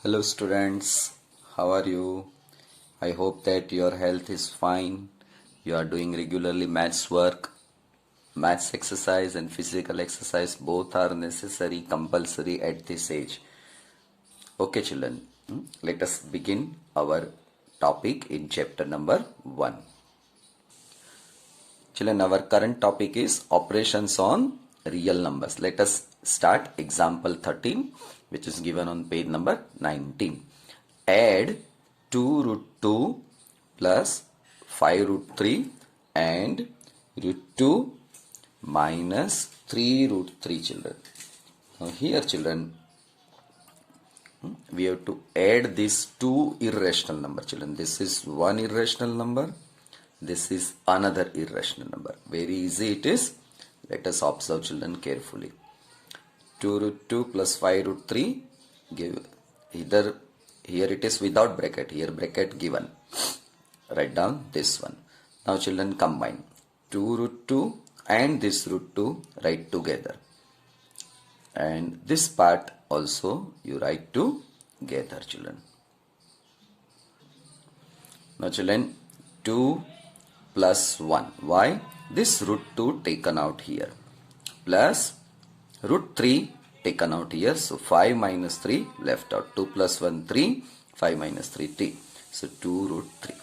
Hello students, how are you? I hope that your health is fine. You are doing regularly maths work. Maths exercise and physical exercise both are necessary, compulsory at this age. Okay children, let us begin our topic in chapter number 1. Children, our current topic is operations on real numbers. Let us start example 13, which is given on page number 19. Add 2 root 2 plus 5 root 3 and root 2 minus 3 root 3 children. Now here children, we have to add these two irrational number children. This is one irrational number. This is another irrational number. Very easy it is. Let us observe children carefully. 2 root 2 plus 5 root 3 give either here it is without bracket, here bracket given. Write down this one. Now children combine 2 root 2 and this root 2 write together. And this part also you write together children. Now children 2 plus 1. Why? This root 2 taken out here. Plus root 3 taken out here. So 5 minus 3 left out. 2 plus 1 3. 5 minus 3 t. So 2 root 3.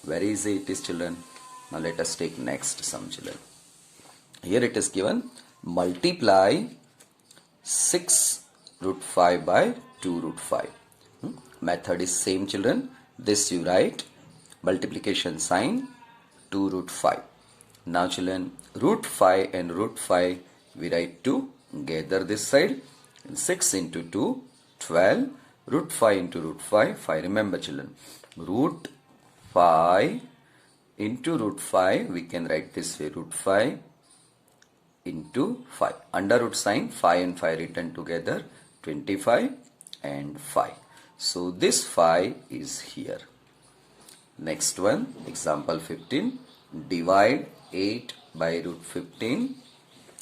Very easy it is children. Now let us take next sum children. Here it is given. Multiply 6 root 5 by 2 root 5. Method is same children. This you write multiplication sign 2 root 5. Now children, root 5 and root 5 we write together this side. 6 into 2, 12. Root 5 into root 5, 5. Remember children, root 5 into root 5, we can write this way, root 5 into 5. Under root sign, 5 and 5 written together, 25 and 5. So this 5 is here. Next one, example 15. Divide 8 by root 15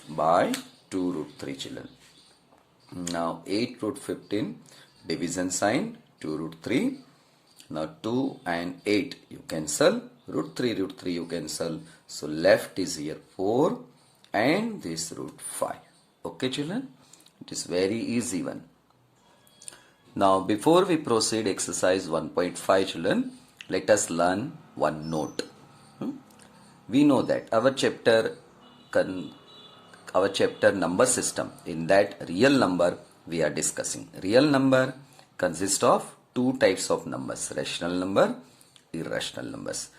by 2 root 3 children. Now 8 root 15, division sign, 2 root 3. Now 2 and 8 you cancel, root 3 you cancel. So left is here 4 and this root 5. Okay children, it is very easy one. Now before we proceed exercise 1.5 children, let us learn one note. We know that our chapter number system, in that real number we are discussing. Real number consists of two types of numbers, rational number, irrational numbers.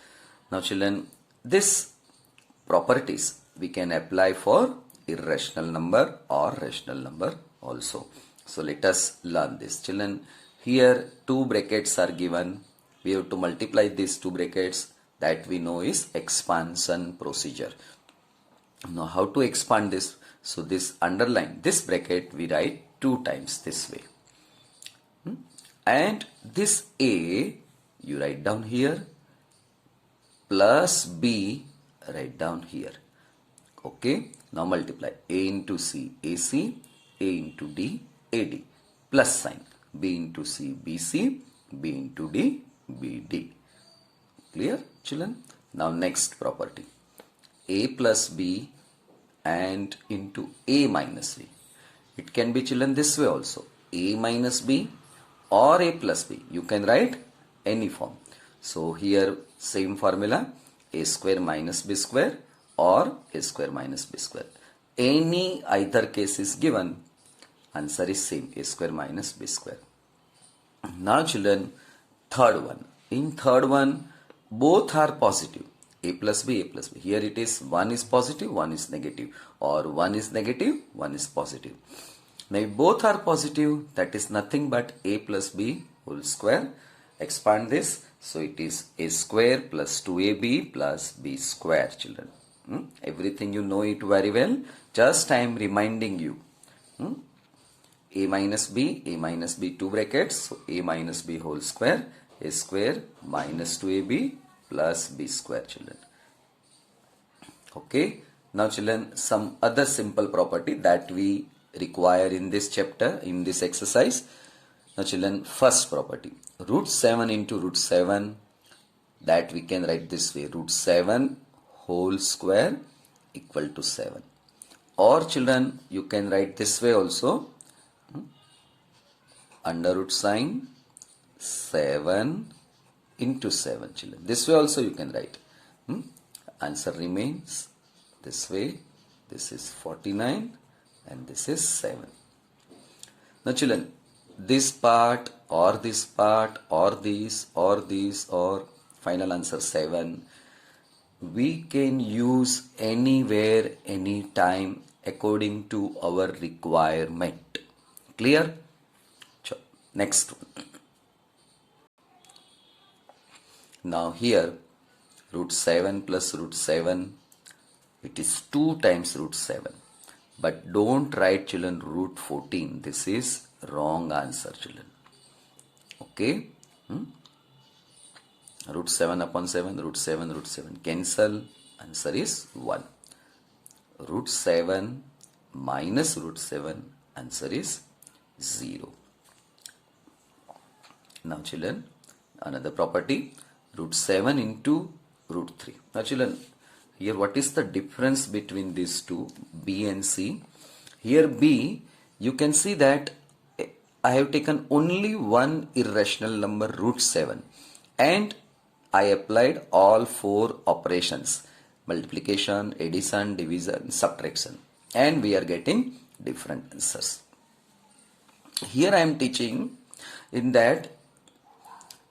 Now children, this properties we can apply for irrational number or rational number also. So let us learn this children. Here two brackets are given. We have to multiply these two brackets. That we know is expansion procedure. Now how to expand this? So this underline, this bracket we write 2 times this way. And this A you write down here, plus B write down here. Okay, now multiply A into C, AC, A into D, AD, plus sign, B into C, BC, B into D, BD. Clear children? Now next property, A plus B and into A minus B. It can be children this way also, A minus B or A plus B. You can write any form. So here same formula, A square minus B square or A square minus B square. Any either case is given, answer is same, A square minus B square. Now children, third one. In third one, both are positive. A plus B, A plus B. Here it is, one is positive, one is negative, or one is negative, one is positive. Now if both are positive, that is nothing but A plus B whole square. Expand this, so it is A square plus 2AB plus B square children. Everything you know it very well. Just I am reminding you. A minus B, two brackets, so A minus B whole square, A square minus 2AB plus B square children. Okay, now children, some other simple property that we require in this chapter, in this exercise. Now children, first property, root 7 into root 7, that we can write this way, root 7 whole square equal to 7. Or children, you can write this way also, under root sign 7 into 7 children. This way also you can write. Answer remains this way. This is 49 and this is 7. Now children, this part or this part or this or this or final answer 7, we can use anywhere, anytime according to our requirement. Clear? Next one. Now here root 7 plus root 7, it is 2 times root 7. But don't write children root 14. This is wrong answer children. Okay? Root 7 upon 7, root 7 cancel. Answer is 1. Root 7 minus root 7, answer is 0. Now children, another property, root 7 into root 3. Now children, here what is the difference between these two, B and C? Here B, you can see that I have taken only one irrational number, root 7, and I applied all 4 operations, multiplication, addition, division, subtraction, and we are getting different answers. Here I am teaching in that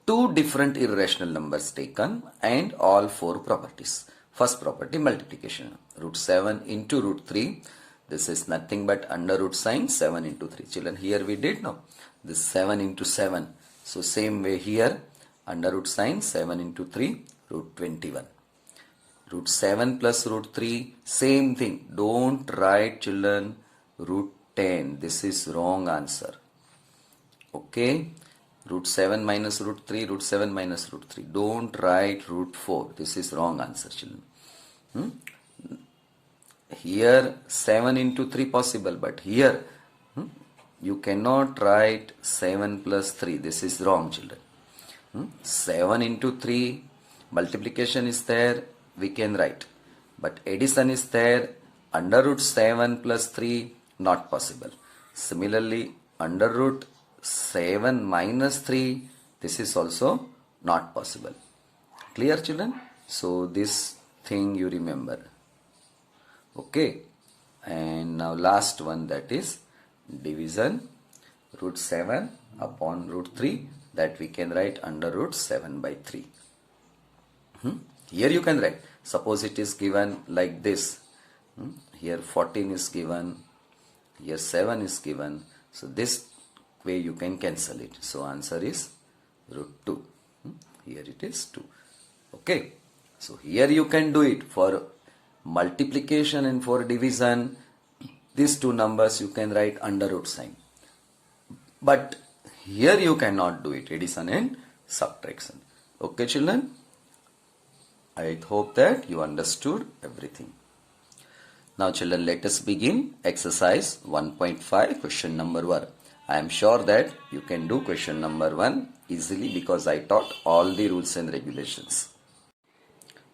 2 different irrational numbers taken and all 4 properties. First property, multiplication, root 7 into root 3. This is nothing but under root sign 7 into 3. Children, here we did now this 7 into 7. So same way here, under root sign 7 into 3, root 21. Root 7 plus root 3, same thing. Don't write children root 10. This is wrong answer. Okay. Root 7 minus root 3, root 7 minus root 3. Don't write root 4. This is wrong answer children. Here 7 into 3 possible, but here you cannot write 7 plus 3. This is wrong children. 7 into 3, multiplication is there, we can write. But addition is there, under root 7 plus 3, not possible. Similarly, under root 7 minus 3, this is also not possible. Clear children? So this thing you remember. Okay. And now last one, that is division, root 7 upon root 3, that we can write under root 7 by 3. Here you can write, suppose it is given like this. Here 14 is given, here 7 is given. So this way you can cancel it. So answer is root 2. Here it is 2. Okay. So here you can do it for multiplication and for division. These 2 numbers you can write under root sign. But here you cannot do it, addition and subtraction. Okay children? I hope that you understood everything. Now children, let us begin exercise 1.5, question number 1. I am sure that you can do question number 1 easily because I taught all the rules and regulations.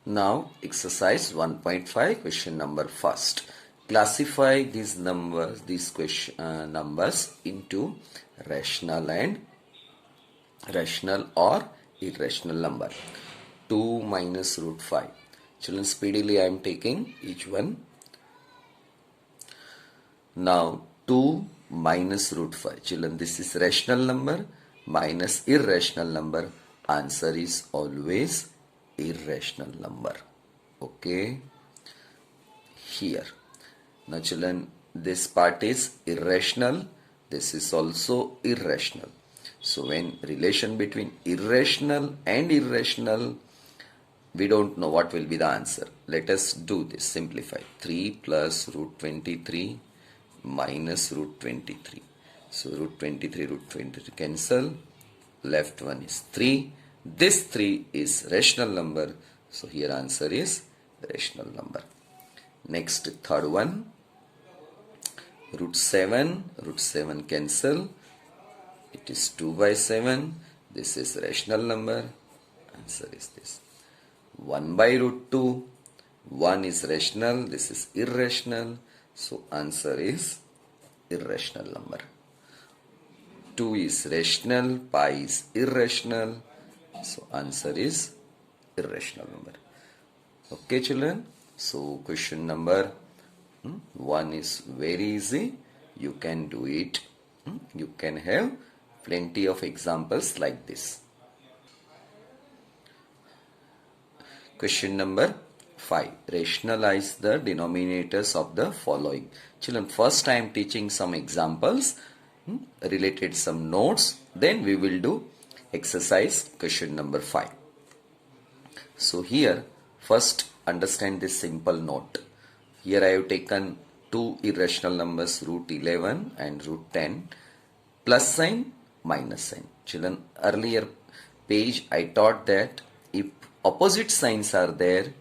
Now exercise 1.5, question number 1. Classify these numbers, numbers into rational or irrational number. 2 minus root 5. Children, speedily I am taking each one. Now 2 minus root 5. Children, this is rational number minus irrational number. Answer is always irrational number. Okay. Here. Now children, this part is irrational. This is also irrational. So when relation between irrational and irrational, we don't know what will be the answer. Let us do this. Simplify. 3 plus root 23 minus root 23. So root 23 cancel. Left one is 3. This 3 is rational number. So here answer is rational number. Next, third one. Root 7 cancel. It is 2 by 7. This is rational number. Answer is this. 1 by root 2. 1 is rational. This is irrational. So answer is irrational number. 2 is rational. Pi is irrational. So answer is irrational number. Okay, children. So question number 1 is very easy. You can do it. You can have plenty of examples like this. Question number 5. Rationalize the denominators of the following. Children, first I am teaching some examples, related some notes. Then we will do exercise question number 5. So here, first understand this simple note. Here I have taken two irrational numbers, root 11 and root 10, plus sign, minus sign. Children, earlier page I taught that if opposite signs are there,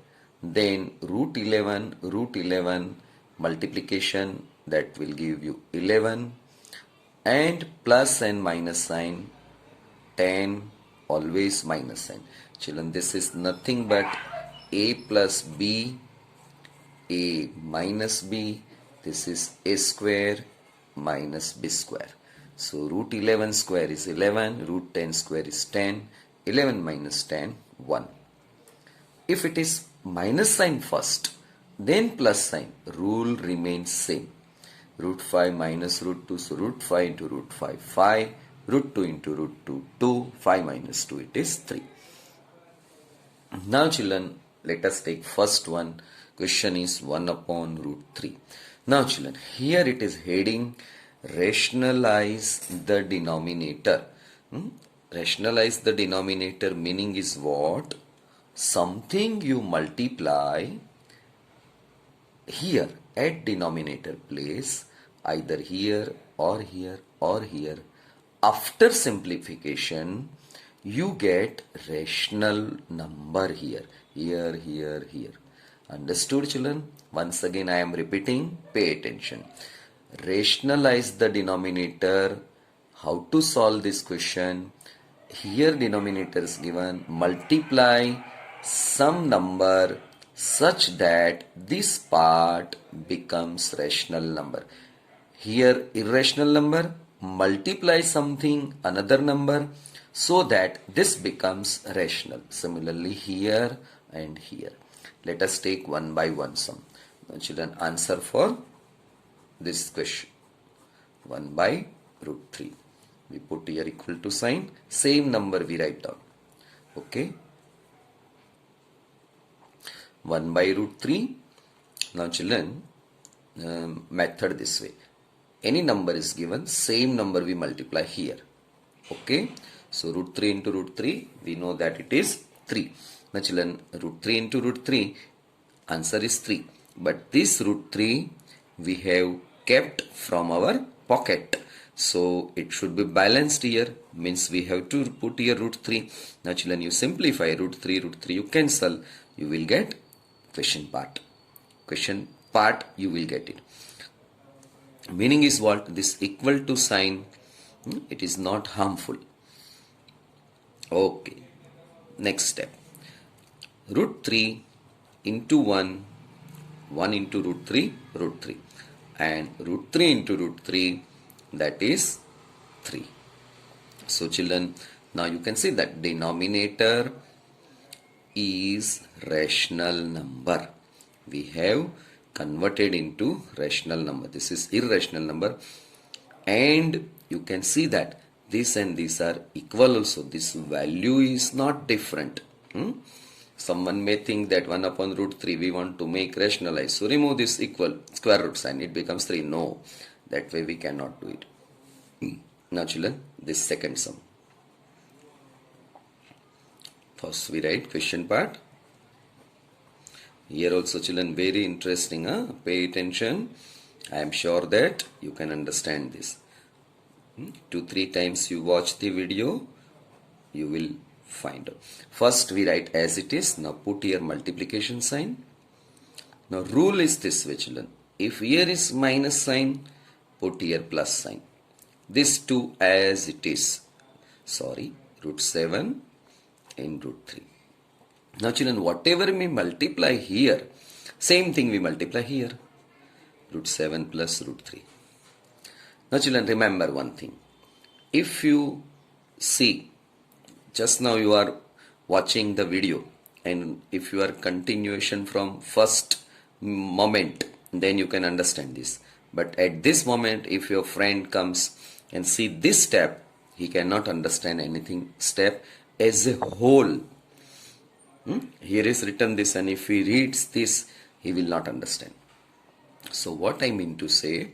then root 11 multiplication, that will give you 11, and plus and minus sign, 10, always minus sign. Children, this is nothing but a plus b, a minus b. This is a square minus b square. So root 11 square is 11, root 10 square is 10, 11 minus 10, 1. If it is minus sign first, then plus sign, rule remains same. Root 5 minus root 2, so root 5 into root 5, 5. Root 2 into root 2, 2. 5 minus 2, it is 3. Now children, let us take first one. Question is 1 upon root 3. Now children, here it is heading rationalize the denominator. Rationalize the denominator meaning is what? Something you multiply here at denominator place, either here or here or here. After simplification, you get rational number here. Understood, children? Once again I am repeating, pay attention. Rationalize the denominator. How to solve this question? Here denominator is given, multiply some number such that this part becomes rational number. Here irrational number, multiply something, another number, so that this becomes rational. Similarly here and here. Let us take one by one sum. Now children, answer for this question. 1 by root 3. We put here equal to sign. Same number we write down. Okay. 1 by root 3. Now children, method this way. Any number is given, same number we multiply here. Okay. So root 3 into root 3, we know that it is 3. Now children, root 3 into root 3, answer is 3. But this root 3 we have kept from our pocket. So it should be balanced here, means we have to put here root 3. Now children, you simplify root 3, you cancel, you will get question part. Question part you will get it. Meaning is what? This equal to sign, it is not harmful. Okay. Next step. Root 3 into 1, 1 into root 3, and root 3 into root 3, that is 3. So children, now you can see that denominator is rational number. We have converted into rational number. This is irrational number, and you can see that this and these are equal also. This value is not different. Someone may think that 1 upon root 3 we want to make rationalize. So remove this equal square root sign. It becomes 3. No. That way we cannot do it. Now children, this second sum. First we write question part. Here also children, very interesting. Pay attention. I am sure that you can understand this. 2-3 times you watch the video, you will find out. First we write as it is. Now put here multiplication sign. Now rule is this way children. If here is minus sign, put here plus sign. this 2 as it is. Sorry, root 7 in root 3. Now children, whatever we multiply here, same thing we multiply here. Root 7 plus root 3. Now children, remember one thing. If you see, just now you are watching the video, and if you are continuation from first moment, then you can understand this. But at this moment, if your friend comes and see this step, he cannot understand anything step as a whole. Here is written this, and if he reads this, he will not understand. So what I mean to say,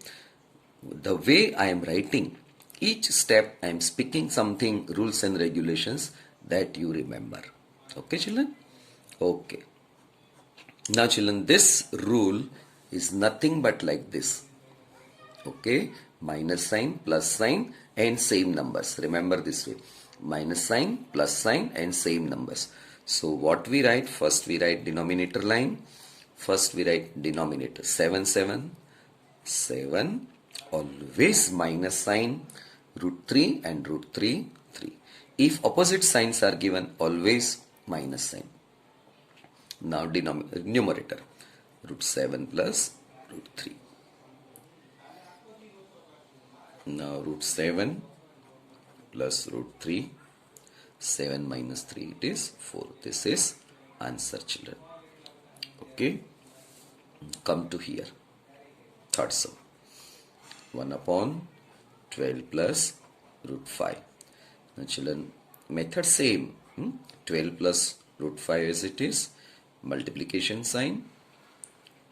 the way I am writing, each step I am speaking something, rules and regulations that you remember. Okay children? Okay. Now children, this rule is nothing but like this. Okay, minus sign, plus sign and same numbers. Remember this way. Minus sign, plus sign and same numbers. So what we write? First we write denominator line. First we write denominator 7, 7, 7. Always minus sign, root 3 and root 3, 3. If opposite signs are given, always minus sign. Now numerator, root 7 plus root 3. Now root 7 plus root 3, 7 minus 3, it is 4. This is answer children. Okay, come to here, third sum. 1 upon 12 plus root 5. Now children, method same. 12 plus root 5 as it is. Multiplication sign.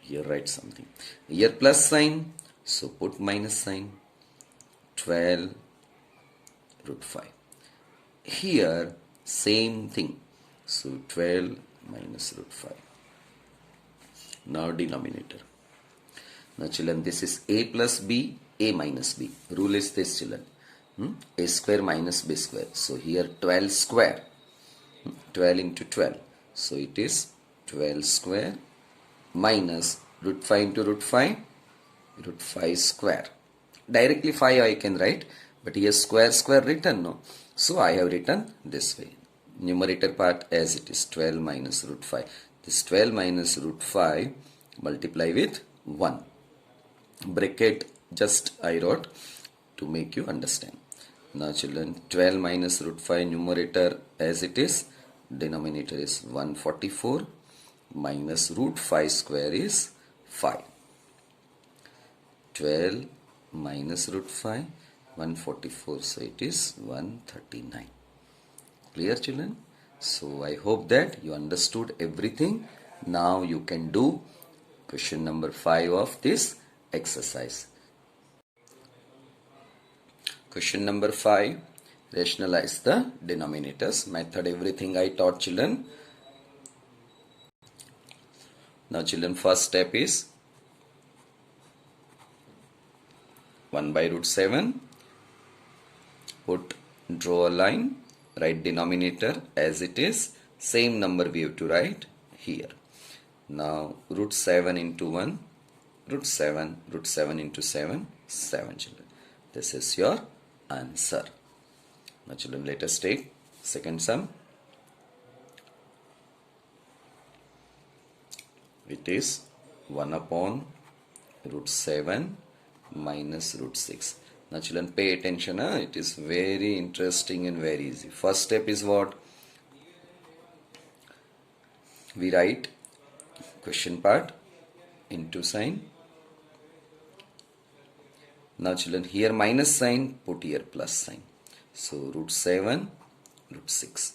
Here write something. Here plus sign. So put minus sign. 12 root 5. Here same thing. So 12 minus root 5. Now denominator. Now children, this is a plus b, a minus b. Rule is this children. A square minus b square. So here 12 square. 12 into 12. So it is 12 square minus root 5 into root 5. Root 5 square. Directly 5 I can write. But here square written, no. So I have written this way. Numerator part as it is 12 minus root 5. This 12 minus root 5 multiply with 1. Bracket just I wrote to make you understand. Now children, 12 minus root 5 numerator as it is, denominator is 144 minus root 5 square is 5. 12 minus root 5, 144, so it is 139. Clear children? So I hope that you understood everything. Now you can do question number 5 of this exercise. Question number 5, rationalize the denominators. Method everything I taught children. Now children, first step is 1 by root 7. Draw a line, write denominator as it is. Same number we have to write here. Now root 7 into 1, root 7 into 7, 7 children. This is your answer. Now children, let us take second sum. It is 1 upon root 7 minus root 6. Now children, pay attention. It is very interesting and very easy. First step is what? We write question part into sign. Now children, here minus sign, put here plus sign. So root 7, root 6.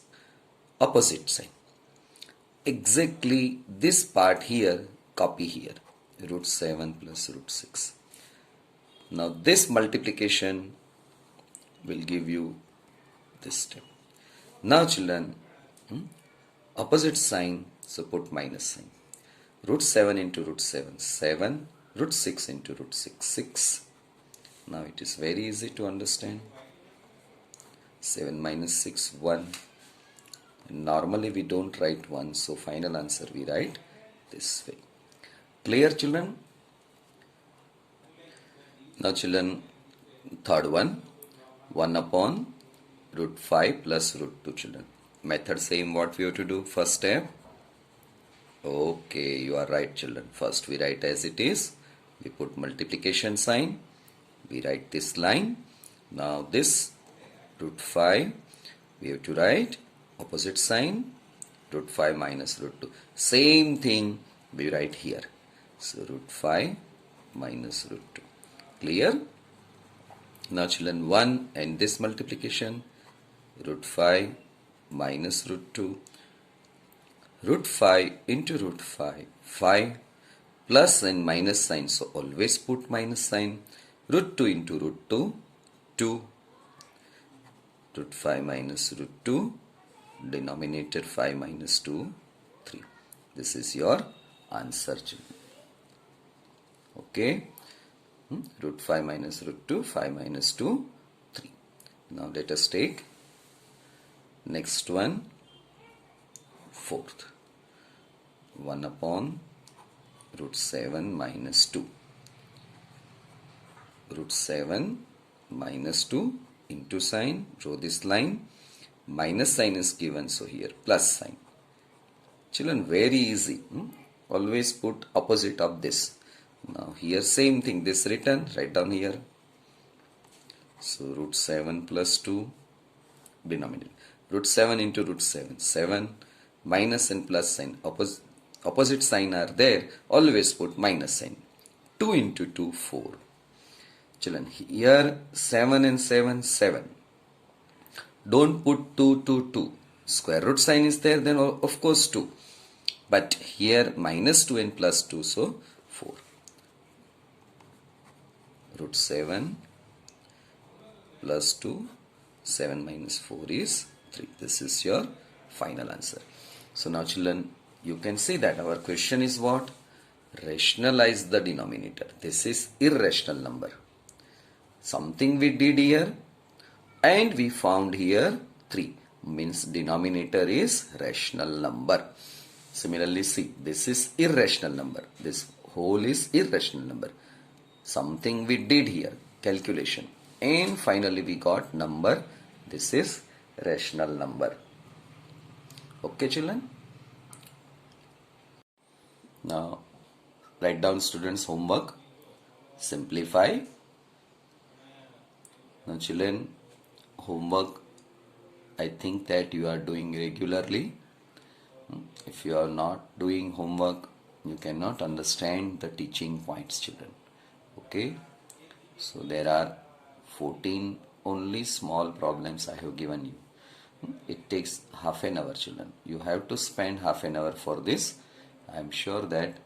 Opposite sign. Exactly this part here, copy here. Root 7 plus root 6. Now this multiplication will give you this step. Now children, opposite sign, so put minus sign. Root 7 into root 7, 7. Root 6 into root 6, 6. Now it is very easy to understand. 7 minus 6, 1. Normally we don't write 1, so final answer we write this way. Clear children? Now children, third one, 1 upon root 5 plus root 2 children. Method same what we have to do. First step. Okay, you are right children. First we write as it is. We put multiplication sign. We write this line. Now this root 5 we have to write opposite sign, root 5 minus root 2. Same thing we write here. So root 5 minus root 2. Clear? Now children 1 and this multiplication, root 5 minus root 2. Root 5 into root 5, 5 plus and minus sign, so always put minus sign. Root 2 into root 2, 2. Root 5 minus root 2, denominator 5 minus 2, 3. This is your answer children. Okay. Root 5 minus root 2, 5 minus 2, 3. Now let us take next one, fourth. 1 upon root 7 minus 2. Root 7 minus 2 into sign, draw this line, minus sign is given, so here plus sign. Children, very easy. Always put opposite of this. Now here same thing, this written, write down here. So root 7 plus 2, denominator. Root 7 into root 7, 7, minus and plus sign, opposite sign are there, always put minus sign. 2 into 2, 4. Children, here 7 and 7, 7. Don't put 2 to 2. Square root sign is there, then of course 2. But here minus 2 and plus 2, so 4. Root 7 plus 2, 7 minus 4 is 3. This is your final answer. So now children, you can see that our question is what? Rationalize the denominator. This is irrational number. Something we did here and we found here 3, means denominator is rational number. Similarly, see, this is irrational number. This whole is irrational number. Something we did here, calculation, and finally we got number. This is rational number. Okay children. Now write down students' homework. Simplify. Now children, homework I think that you are doing regularly. If you are not doing homework, you cannot understand the teaching points children. Okay. So there are 14 only small problems I have given you. It takes half an hour children. You have to spend half an hour for this. I am sure that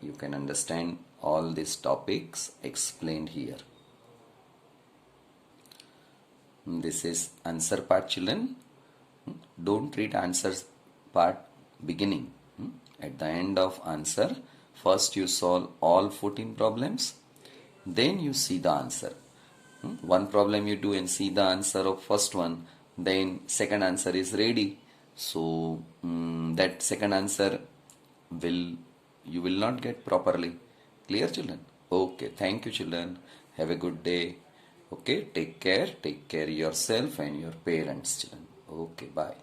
you can understand all these topics explained here. This is answer part children. Don't read answers part beginning. At the end of answer, first you solve all 14 problems, then you see the answer. One problem you do and see the answer of first one, then second answer is ready. So that second answer you will not get properly. Clear children? Okay, thank you children. Have a good day. Okay, take care yourself and your parents children. Okay, bye.